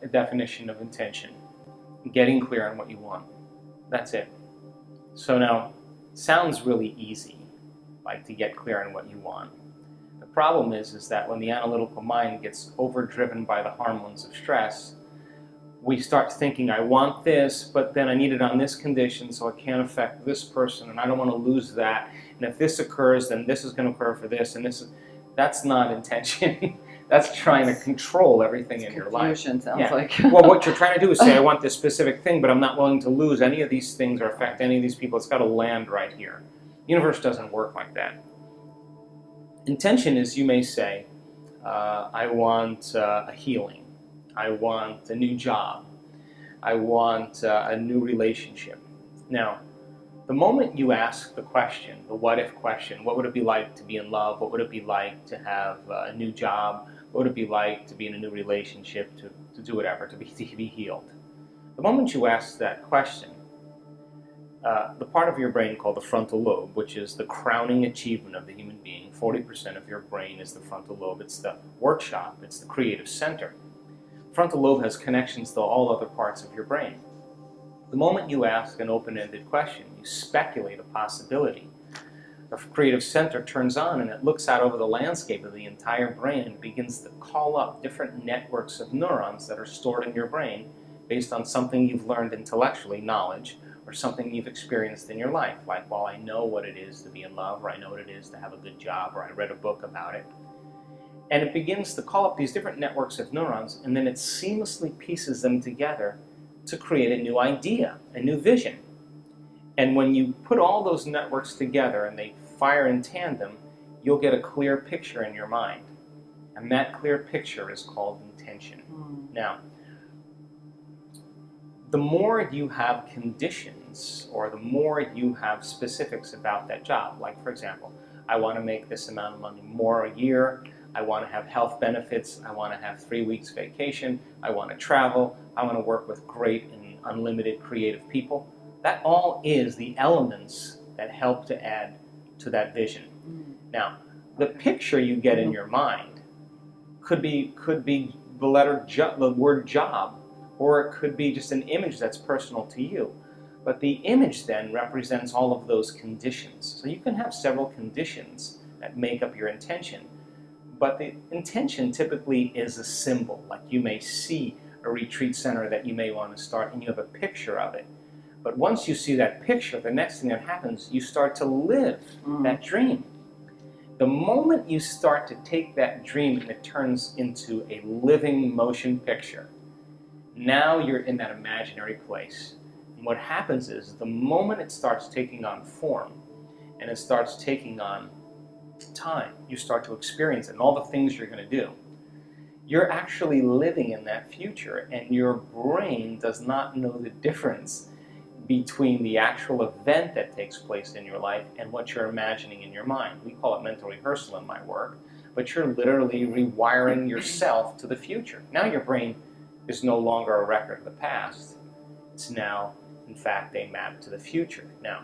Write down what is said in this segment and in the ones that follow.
a definition of intention. Getting clear on what you want. That's it. So now, sounds really easy, like to get clear on what you want. The problem is that when the analytical mind gets overdriven by the hormones of stress, we start thinking, I want this, but then I need it on this condition, so it can't affect this person, and I don't want to lose that. And if this occurs, then this is going to occur for this, and this is... That's not intention. That's trying to control everything in your life. Confusion sounds like. Well, what you're trying to do is say, I want this specific thing, but I'm not willing to lose any of these things or affect any of these people. It's got to land right here. The universe doesn't work like that. Intention is, you may say, I want a healing. I want a new job. I want a new relationship. Now, the moment you ask the question, the what-if question, what would it be like to be in love? What would it be like to have a new job? What would it be like to be in a new relationship, to do whatever, to be healed? The moment you ask that question, the part of your brain called the frontal lobe, which is the crowning achievement of the human being, 40% of your brain is the frontal lobe. It's the workshop. It's the creative center. The frontal lobe has connections to all other parts of your brain. The moment you ask an open-ended question, you speculate a possibility. The creative center turns on and it looks out over the landscape of the entire brain and begins to call up different networks of neurons that are stored in your brain based on something you've learned intellectually, knowledge, or something you've experienced in your life. Like, well, I know what it is to be in love, or I know what it is to have a good job, or I read a book about it. And it begins to call up these different networks of neurons, and then it seamlessly pieces them together to create a new idea, a new vision. And when you put all those networks together and they fire in tandem, you'll get a clear picture in your mind. And that clear picture is called intention. Now, the more you have conditions, or the more you have specifics about that job, like, for example, I want to make this amount of money more a year, I want to have health benefits, I want to have 3 weeks vacation, I want to travel, I want to work with great and unlimited creative people. That all is the elements that help to add to that vision. Now, the picture you get in your mind could be the word job, or it could be just an image that's personal to you. But the image then represents all of those conditions. So you can have several conditions that make up your intention. But the intention typically is a symbol. Like, you may see a retreat center that you may want to start and you have a picture of it. But once you see that picture, the next thing that happens, you start to live that dream. The moment you start to take that dream and it turns into a living motion picture, now you're in that imaginary place. And what happens is, the moment it starts taking on form and it starts taking on time, you start to experience it and all the things you're going to do, you're actually living in that future, and your brain does not know the difference between the actual event that takes place in your life and what you're imagining in your mind. We call it mental rehearsal in my work, but you're literally rewiring yourself to the future. Now your brain is no longer a record of the past. It's now, in fact, a map to the future. Now,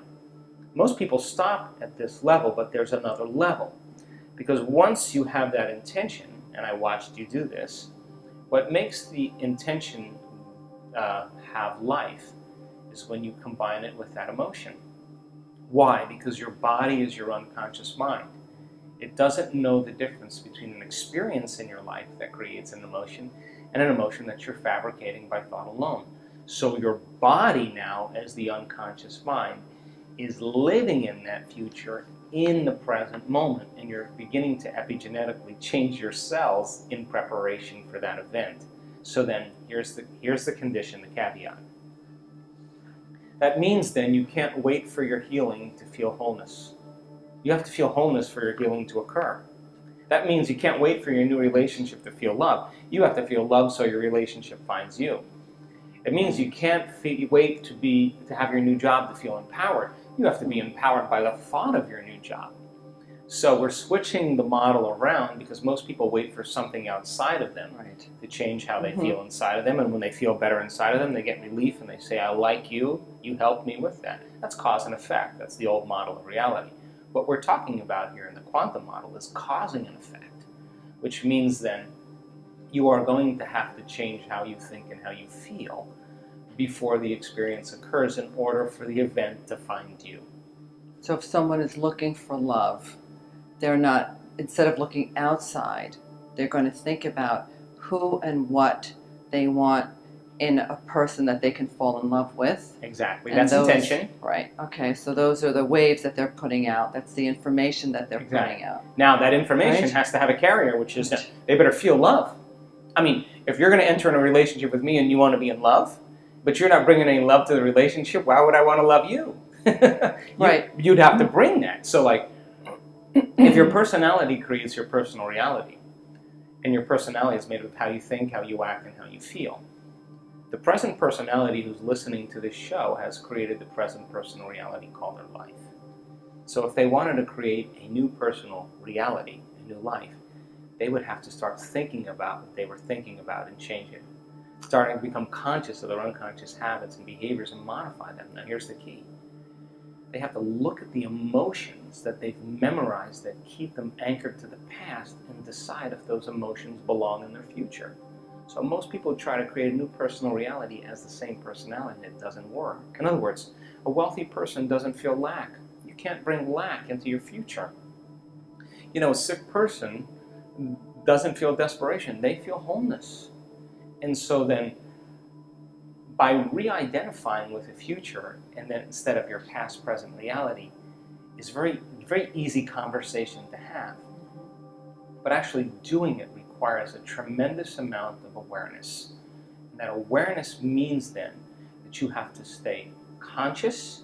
most people stop at this level, but there's another level. Because once you have that intention, and I watched you do this, what makes the intention have life is when you combine it with that emotion. Why? Because your body is your unconscious mind. It doesn't know the difference between an experience in your life that creates an emotion and an emotion that you're fabricating by thought alone. So your body now, as the unconscious mind, is living in that future in the present moment, and you're beginning to epigenetically change your cells in preparation for that event. So then, here's the condition, the caveat. That means then you can't wait for your healing to feel wholeness. You have to feel wholeness for your healing to occur. That means you can't wait for your new relationship to feel love. You have to feel love so your relationship finds you. It means you can't wait to have your new job to feel empowered. You have to be empowered by the thought of your new job. So we're switching the model around because most people wait for something outside of them to change how they feel inside of them. And when they feel better inside of them, they get relief and they say, I like you, you helped me with that. That's cause and effect. That's the old model of reality. What we're talking about here in the quantum model is causing an effect, which means then you are going to have to change how you think and how you feel before the experience occurs in order for the event to find you. So if someone is looking for love, they're not, instead of looking outside, they're going to think about who and what they want in a person that they can fall in love with. Exactly. And That's intention. Right. Okay. So those are the waves that they're putting out. That's the information that they're Exactly. putting out. Now, that information Right. has to have a carrier, which is they better feel love. I mean, if you're going to enter in a relationship with me and you want to be in love, but you're not bringing any love to the relationship, why would I want to love you? Right. You'd have to bring that. So, like, if your personality creates your personal reality, and your personality is made of how you think, how you act, and how you feel, the present personality who's listening to this show has created the present personal reality called their life. So if they wanted to create a new personal reality, a new life, they would have to start thinking about what they were thinking about and change it. Starting to become conscious of their unconscious habits and behaviors and modify them. Now here's the key. They have to look at the emotions that they've memorized that keep them anchored to the past and decide if those emotions belong in their future. So most people try to create a new personal reality as the same personality, and it doesn't work. In other words, a wealthy person doesn't feel lack. You can't bring lack into your future. You know, a sick person doesn't feel desperation. They feel wholeness. And so then, by re-identifying with the future, and then instead of your past-present reality, is very easy conversation to have. But actually doing it requires a tremendous amount of awareness. And that awareness means then that you have to stay conscious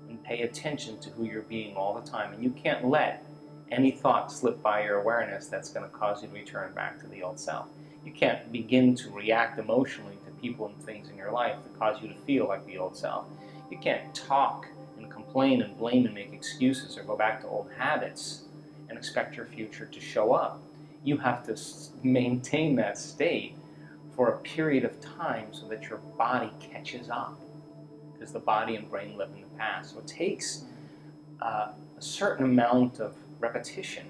and pay attention to who you're being all the time. And you can't let any thought slip by your awareness that's going to cause you to return back to the old self. You can't begin to react emotionally to people and things in your life that cause you to feel like the old self. You can't talk and complain and blame and make excuses or go back to old habits and expect your future to show up. You have to maintain that state for a period of time so that your body catches up, because the body and brain live in the past. So it takes a certain amount of repetition,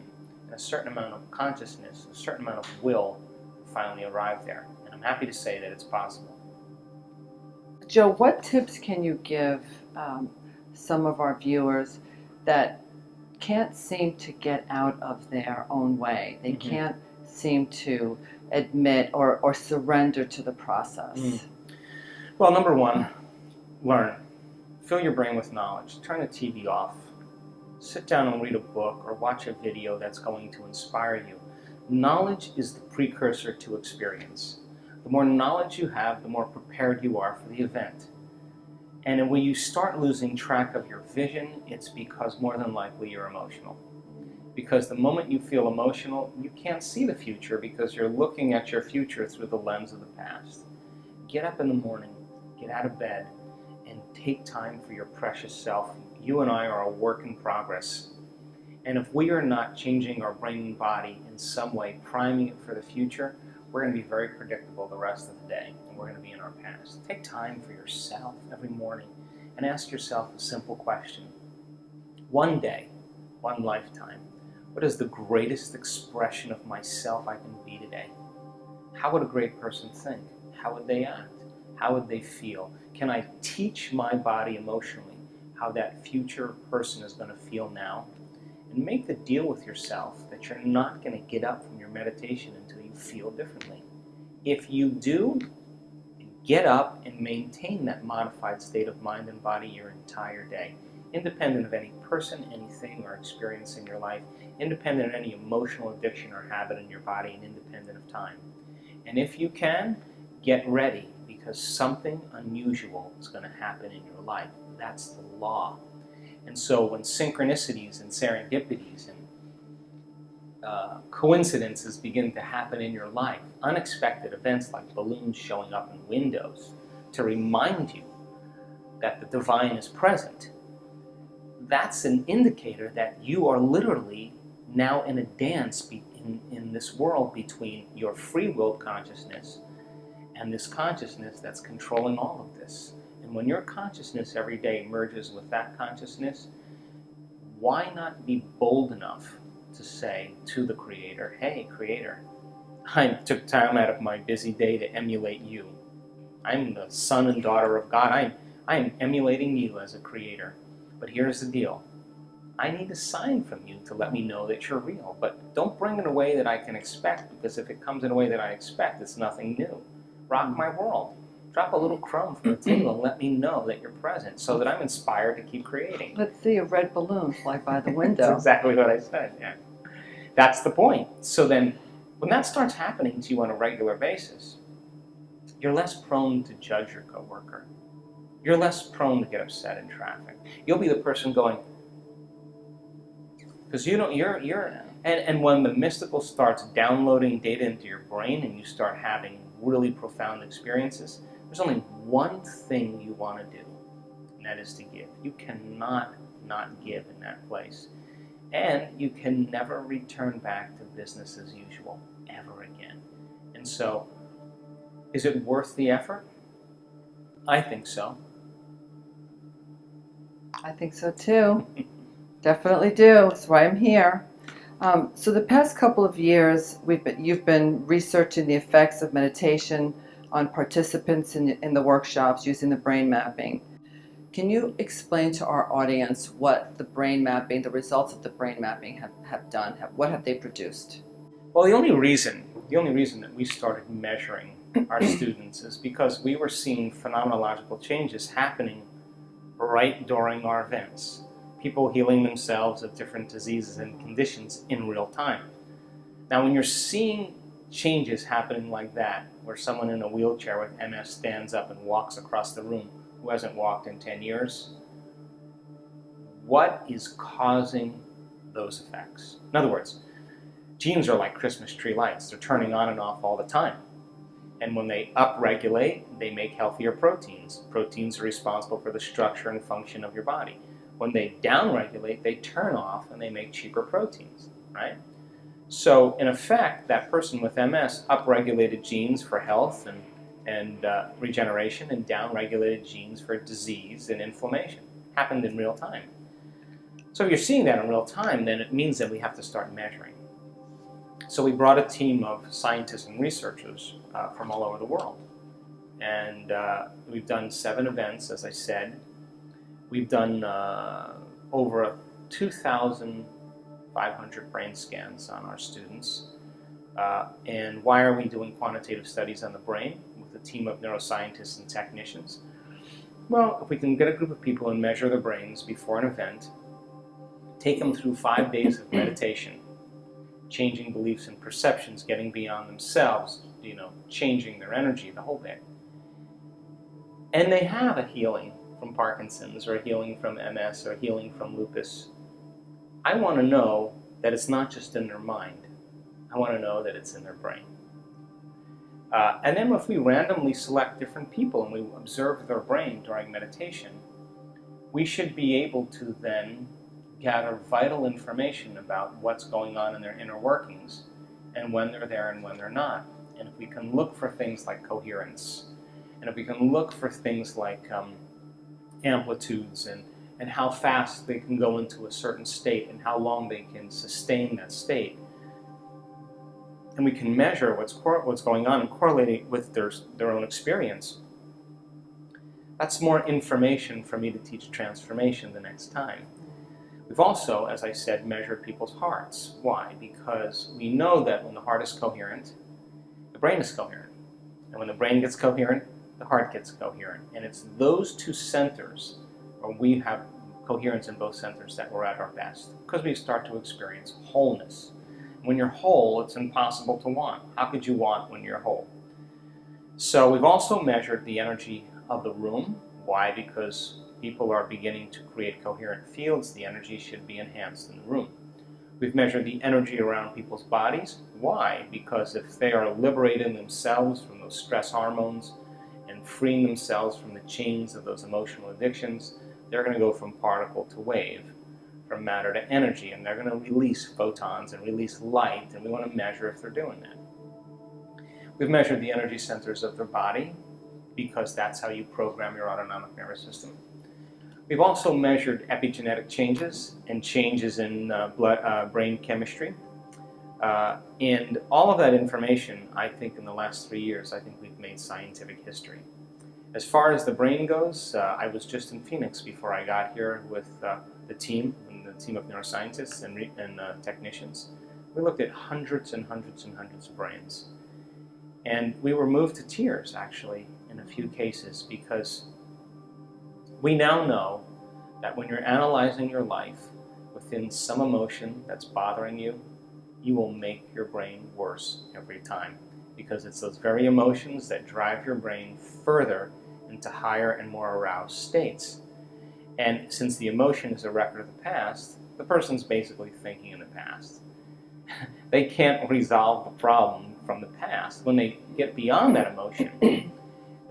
and a certain amount of consciousness, a certain amount of will to finally arrive there. And I'm happy to say that it's possible. Joe, what tips can you give some of our viewers that can't seem to get out of their own way? They can't seem to admit or surrender to the process. Well, number one, learn. Fill your brain with knowledge. Turn the TV off. Sit down and read a book or watch a video that's going to inspire you. Knowledge is the precursor to experience. The more knowledge you have, the more prepared you are for the event. And when you start losing track of your vision, it's because more than likely you're emotional. Because the moment you feel emotional, you can't see the future because you're looking at your future through the lens of the past. Get up in the morning, get out of bed, and take time for your precious self. You and I are a work in progress. And if we are not changing our brain and body in some way, priming it for the future, we're going to be very predictable the rest of the day, and we're going to be in our past. Take time for yourself every morning and ask yourself a simple question. One day, one lifetime, what is the greatest expression of myself I can be today? How would a great person think? How would they act? How would they feel? Can I teach my body emotionally how that future person is going to feel now? And make the deal with yourself that you're not going to get up from your meditation until you feel differently. If you do, get up and maintain that modified state of mind and body your entire day, independent of any person, anything, or experience in your life, independent of any emotional addiction or habit in your body, and independent of time. And if you can, get ready, because something unusual is going to happen in your life. That's the law. And so when synchronicities and serendipities and coincidences begin to happen in your life, unexpected events like balloons showing up in windows to remind you that the divine is present, that's an indicator that you are literally now in a dance in this world between your free-willed consciousness and this consciousness that's controlling all of this. And when your consciousness every day merges with that consciousness, why not be bold enough to say to the Creator, hey, Creator, I took time out of my busy day to emulate you. I'm the son and daughter of God. I am emulating you as a creator. But here's the deal. I need a sign from you to let me know that you're real. But don't bring it in a way that I can expect, because if it comes in a way that I expect, it's nothing new. Rock my world. Drop a little crumb from the table and let me know that you're present so that I'm inspired to keep creating. Let's see a red balloon fly by the window. That's exactly what I said, yeah. That's the point. So then, when that starts happening to you on a regular basis, you're less prone to judge your coworker. You're less prone to get upset in traffic. You'll be the person going, because and when the mystical starts downloading data into your brain and you start having really profound experiences, there's only one thing you want to do, and that is to give. You cannot not give in that place. And you can never return back to business as usual, ever again. And so, is it worth the effort? I think so. I think so too. Definitely do. That's why I'm here. So the past couple of years, you've been researching the effects of meditation on participants in the workshops using the brain mapping. Can you explain to our audience what the brain mapping, the results of the brain mapping have done? What have they produced? Well, the only reason that we started measuring our students is because we were seeing phenomenological changes happening right during our events. People healing themselves of different diseases and conditions in real time. Now, when you're seeing changes happening like that, where someone in a wheelchair with MS stands up and walks across the room who hasn't walked in 10 years, what is causing those effects? In other words, genes are like Christmas tree lights. They're turning on and off all the time. And when they upregulate, they make healthier proteins. Proteins are responsible for the structure and function of your body. When they downregulate, they turn off and they make cheaper proteins, right? So in effect, that person with MS upregulated genes for health and regeneration, and downregulated genes for disease and inflammation. Happened in real time. So if you're seeing that in real time, then it means that we have to start measuring. So we brought a team of scientists and researchers from all over the world. And we've done 7 events, as I said. We've done over 2,500 brain scans on our students. And why are we doing quantitative studies on the brain with a team of neuroscientists and technicians? Well, if we can get a group of people and measure their brains before an event, take them through 5 days of meditation, changing beliefs and perceptions, getting beyond themselves, changing their energy, the whole bit. And they have a healing from Parkinson's, or a healing from MS, or a healing from lupus. I want to know that it's not just in their mind. I want to know that it's in their brain. And then if we randomly select different people and we observe their brain during meditation, we should be able to then gather vital information about what's going on in their inner workings, and when they're there and when they're not. And if we can look for things like coherence, and if we can look for things like amplitudes and how fast they can go into a certain state and how long they can sustain that state, and we can measure what's going on and correlate it with their own experience, that's more information for me to teach transformation the next time. We've also, as I said, measured people's hearts. Why? Because we know that when the heart is coherent, the brain is coherent. And when the brain gets coherent, the heart gets coherent. And it's those 2 centers, where we have coherence in both centers, that we're at our best, because we start to experience wholeness. When you're whole, it's impossible to want. How could you want when you're whole? So we've also measured the energy of the room. Why? Because people are beginning to create coherent fields. The energy should be enhanced in the room. We've measured the energy around people's bodies. Why? Because if they are liberating themselves from those stress hormones and freeing themselves from the chains of those emotional addictions, they're going to go from particle to wave, from matter to energy, and they're going to release photons and release light, and we want to measure if they're doing that. We've measured the energy centers of their body, because that's how you program your autonomic nervous system. We've also measured epigenetic changes and changes in brain chemistry. And all of that information, I think in the last 3 years, I think we've made scientific history. As far as the brain goes, I was just in Phoenix before I got here with the team of neuroscientists and technicians. We looked at hundreds and hundreds and hundreds of brains. And we were moved to tears, actually, in a few cases, because we now know that when you're analyzing your life within some emotion that's bothering you, you will make your brain worse every time, because it's those very emotions that drive your brain further into higher and more aroused states. And since the emotion is a record of the past, the person's basically thinking in the past. They can't resolve the problem from the past. When they get beyond that emotion,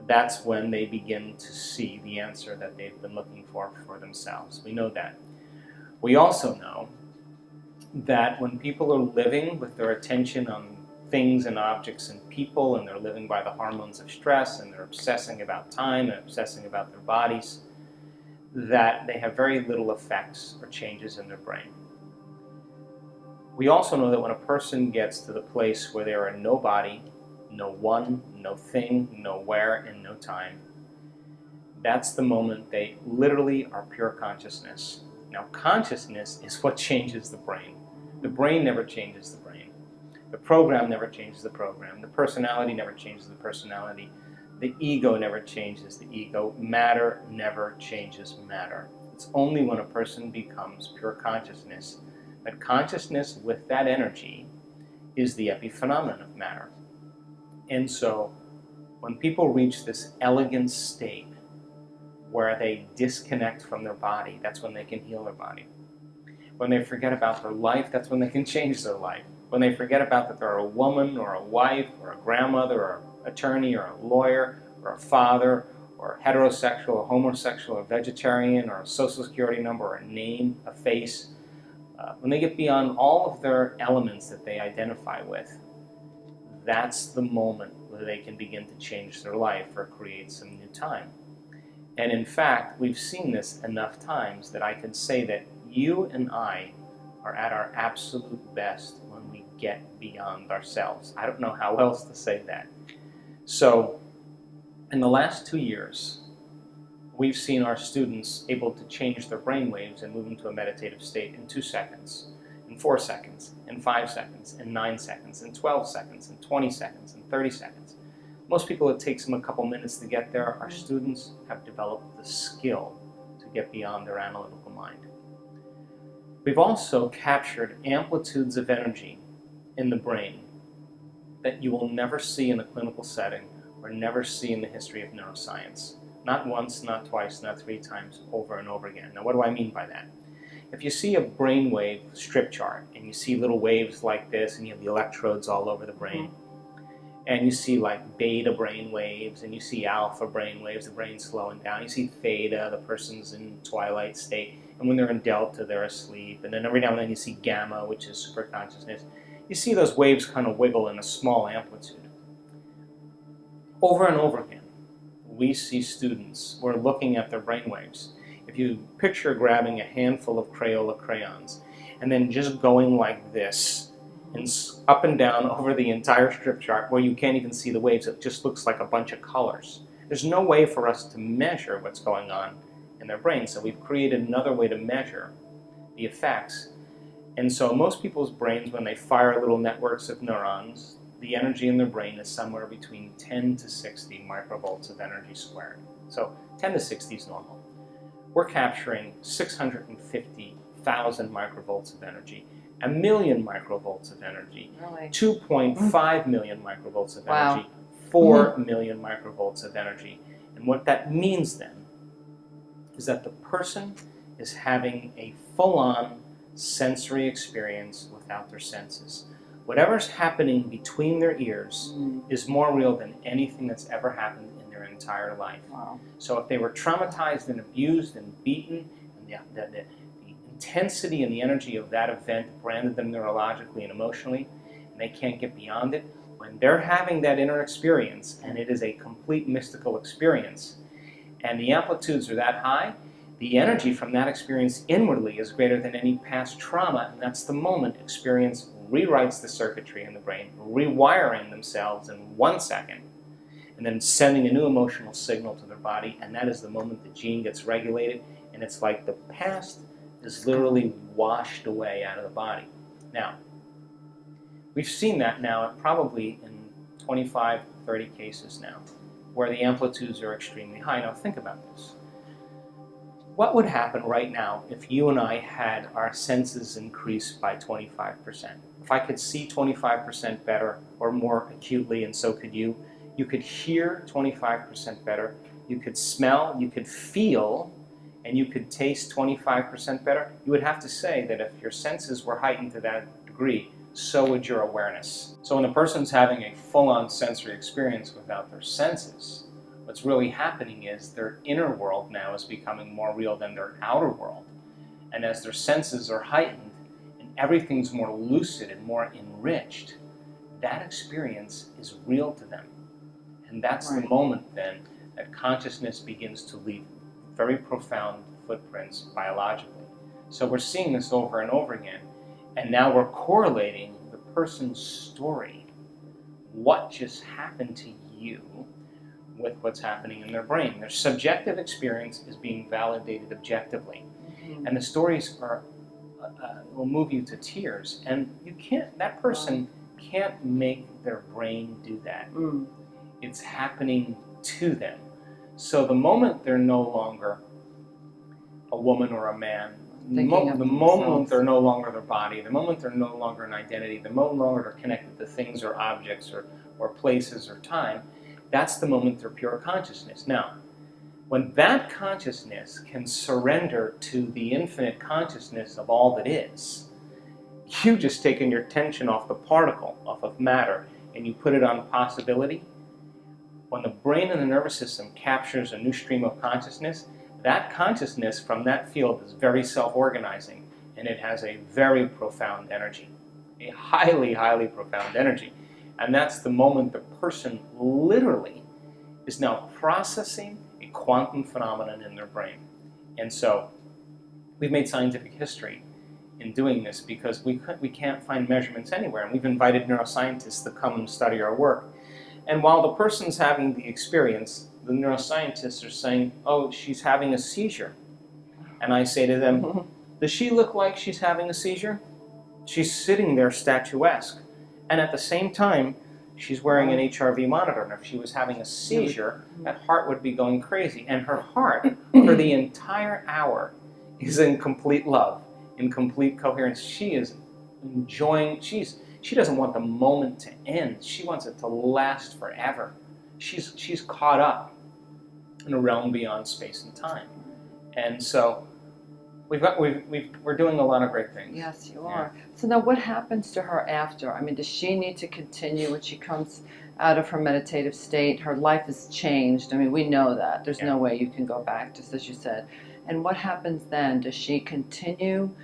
that's when they begin to see the answer that they've been looking for themselves. We know that. We also know that when people are living with their attention on things and objects and people, and they're living by the hormones of stress, and they're obsessing about time and obsessing about their bodies, that they have very little effects or changes in their brain. We also know that when a person gets to the place where there are no body, no one, no thing, no where, and no time, that's the moment they literally are pure consciousness. Now, consciousness is what changes the brain. The brain never changes the brain. The program never changes the program. The personality never changes the personality. The ego never changes the ego. Matter never changes matter. It's only when a person becomes pure consciousness that consciousness with that energy is the epiphenomenon of matter. And so when people reach this elegant state where they disconnect from their body, that's when they can heal their body. When they forget about their life, that's when they can change their life. When they forget about that they're a woman or a wife or a grandmother or an attorney or a lawyer or a father or heterosexual or homosexual or vegetarian or a social security number or a name, a face, when they get beyond all of their elements that they identify with, that's the moment where they can begin to change their life or create some new time. And in fact, we've seen this enough times that I can say that you and I are at our absolute best when we get beyond ourselves. I don't know how else to say that. So, in the last 2 years, we've seen our students able to change their brain waves and move into a meditative state in 2 seconds, in 4 seconds, in 5 seconds, in 9 seconds, in 12 seconds, in 20 seconds, in 30 seconds. Most people, it takes them a couple minutes to get there. Our students have developed the skill to get beyond their analytical mind. We've also captured amplitudes of energy in the brain that you will never see in a clinical setting or never see in the history of neuroscience. Not once, not twice, not 3 times, over and over again. Now, what do I mean by that? If you see a brainwave strip chart and you see little waves like this and you have the electrodes all over the brain, and you see like beta brain waves and you see alpha brain waves, the brain's slowing down, you see theta, the person's in twilight state, and when they're in delta, they're asleep, and then every now and then you see gamma, which is super consciousness. You see those waves kind of wiggle in a small amplitude. Over and over again, we see students who are looking at their brainwaves. If you picture grabbing a handful of Crayola crayons and then just going like this and up and down over the entire strip chart where you can't even see the waves, it just looks like a bunch of colors. There's no way for us to measure what's going on in their brain, so we've created another way to measure the effects. And so most people's brains, when they fire little networks of neurons, the energy in their brain is somewhere between 10 to 60 microvolts of energy squared. So 10 to 60 is normal. We're capturing 650,000 microvolts of energy, 1 million microvolts of energy, Really? 2.5 million microvolts of Wow. energy, 4 million microvolts of energy. And what that means then is that the person is having a full-on sensory experience without their senses. Whatever's happening between their ears is more real than anything that's ever happened in their entire life. Wow. So if they were traumatized and abused and beaten, and the intensity and the energy of that event branded them neurologically and emotionally, and they can't get beyond it, when they're having that inner experience, and it is a complete mystical experience, and the amplitudes are that high, the energy from that experience inwardly is greater than any past trauma, and that's the moment experience rewrites the circuitry in the brain, rewiring themselves in 1 second, and then sending a new emotional signal to their body, and that is the moment the gene gets regulated, and it's like the past is literally washed away out of the body. Now, we've seen that now probably in 25, 30 cases now, where the amplitudes are extremely high. Now think about this. What would happen right now if you and I had our senses increased by 25%? If I could see 25% better or more acutely, and so could you could hear 25% better, you could smell, you could feel, and you could taste 25% better, you would have to say that if your senses were heightened to that degree, so would your awareness. So when a person's having a full-on sensory experience without their senses, what's really happening is their inner world now is becoming more real than their outer world. And as their senses are heightened and everything's more lucid and more enriched, that experience is real to them. And that's the moment then that consciousness begins to leave very profound footprints biologically. So we're seeing this over and over again. And now we're correlating the person's story, what just happened to you, with what's happening in their brain. Their subjective experience is being validated objectively. And the stories will move you to tears. And that person can't make their brain do that. It's happening to them. So the moment they're no longer a woman or a man, the moment they're no longer their body, the moment they're no longer an identity, the moment no longer connected to things or objects or places or time, that's the moment they're pure consciousness. Now, when that consciousness can surrender to the infinite consciousness of all that is, you've just taken your attention off the particle, off of matter, and you put it on possibility. When the brain and the nervous system captures a new stream of consciousness, that consciousness from that field is very self-organizing, and it has a very profound energy, a highly, highly profound energy. And that's the moment the person literally is now processing a quantum phenomenon in their brain. And so we've made scientific history in doing this because we can't find measurements anywhere. And we've invited neuroscientists to come and study our work. And while the person's having the experience, the neuroscientists are saying, oh, she's having a seizure. And I say to them, does she look like she's having a seizure? She's sitting there statuesque. And at the same time, she's wearing an HRV monitor. And if she was having a seizure, that heart would be going crazy. And her heart, for the entire hour, is in complete love, in complete coherence. She is enjoying, she doesn't want the moment to end. She wants it to last forever. She's caught up in a realm beyond space and time. And so we're doing a lot of great things. Yes, you are. So now what happens to her after? I mean, does she need to continue when she comes out of her meditative state? Her life has changed. I mean, we know that. There's no way you can go back, just as you said. And what happens then? Does she continue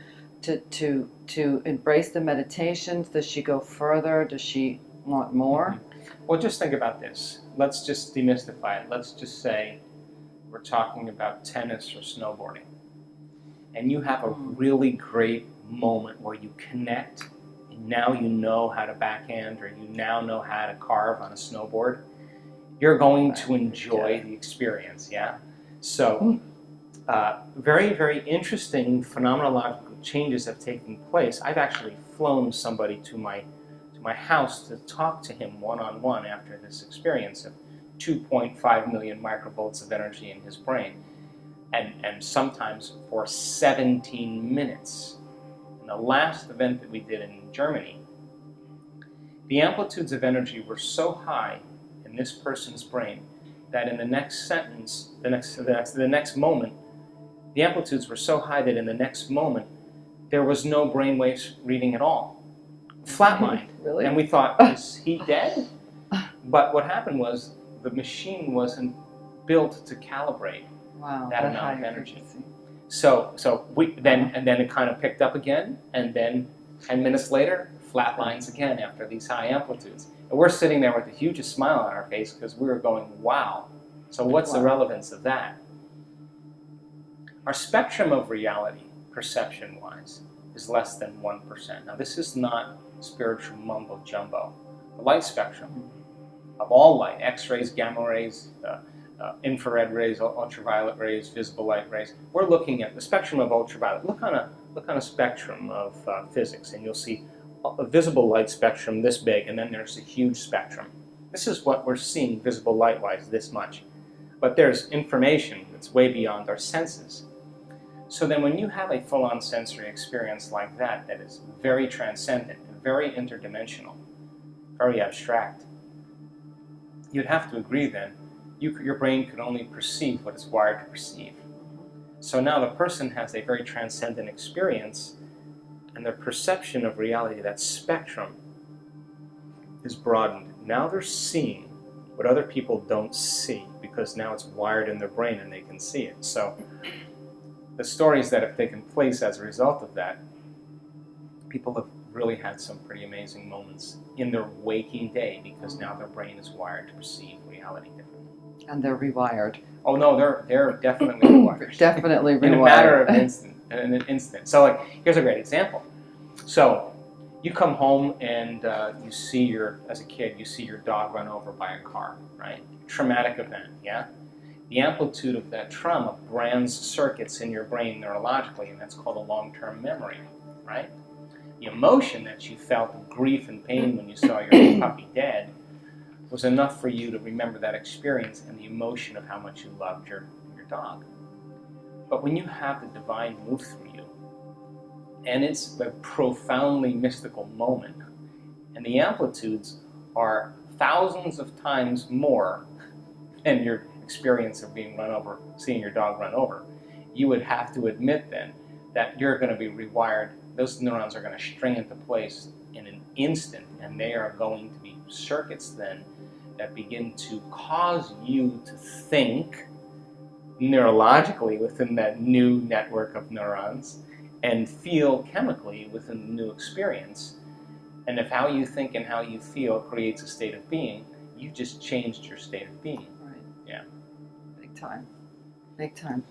to embrace the meditations? Does she go further? Does she want more? Well, just think about this. Let's just demystify it. Let's just say we're talking about tennis or snowboarding. And you have a really great moment where you connect, and now you know how to backhand, or you now know how to carve on a snowboard. You're going to enjoy the experience, yeah? So, very, very interesting phenomenological changes have taken place. I've actually flown somebody to my house to talk to him one-on-one after this experience of 2.5 million microvolts of energy in his brain. And sometimes for 17 minutes. In the last event that we did in Germany, the amplitudes of energy were so high in this person's brain that in the next sentence, the next moment, the amplitudes were so high that in the next moment, there was no brainwave reading at all. Flatlined. Really? And we thought, is he dead? But what happened was the machine wasn't built to calibrate that amount of energy. So then it kind of picked up again, and then 10 minutes later, flat lines again after these high amplitudes. And we're sitting there with the hugest smile on our face because we were going, wow. So what's the relevance of that? Our spectrum of reality, perception-wise, is less than 1%. Now this is not spiritual mumbo jumbo. The light spectrum of all light, X-rays, gamma rays, infrared rays, ultraviolet rays, visible light rays. We're looking at the spectrum of ultraviolet. Look on a spectrum of physics, and you'll see a visible light spectrum this big, and then there's a huge spectrum. This is what we're seeing visible light-wise, this much. But there's information that's way beyond our senses. So then when you have a full-on sensory experience like that, that is very transcendent, very interdimensional, very abstract, you'd have to agree then, your brain could only perceive what it's wired to perceive. So now the person has a very transcendent experience, and their perception of reality, that spectrum, is broadened. Now they're seeing what other people don't see, because now it's wired in their brain and they can see it. So the stories that have taken place as a result of that, people have really had some pretty amazing moments in their waking day, because now their brain is wired to perceive reality differently. And they're rewired. Oh no, they're definitely rewired. Definitely rewired. In a matter of an instant. So like, here's a great example. So you come home and you see as a kid, you see your dog run over by a car, right? Traumatic event, yeah? The amplitude of that trauma brands circuits in your brain neurologically, and that's called a long-term memory, right? The emotion that you felt of grief and pain when you saw your puppy dead was enough for you to remember that experience and the emotion of how much you loved your dog. But when you have the divine move through you, and it's a profoundly mystical moment, and the amplitudes are thousands of times more than your experience of being run over, seeing your dog run over, you would have to admit then that you're going to be rewired. Those neurons are going to string into place in an instant, and they are going to be circuits then that begin to cause you to think neurologically within that new network of neurons and feel chemically within the new experience. And if how you think and how you feel creates a state of being, you just changed your state of being. Right. Yeah. Big time. Big time.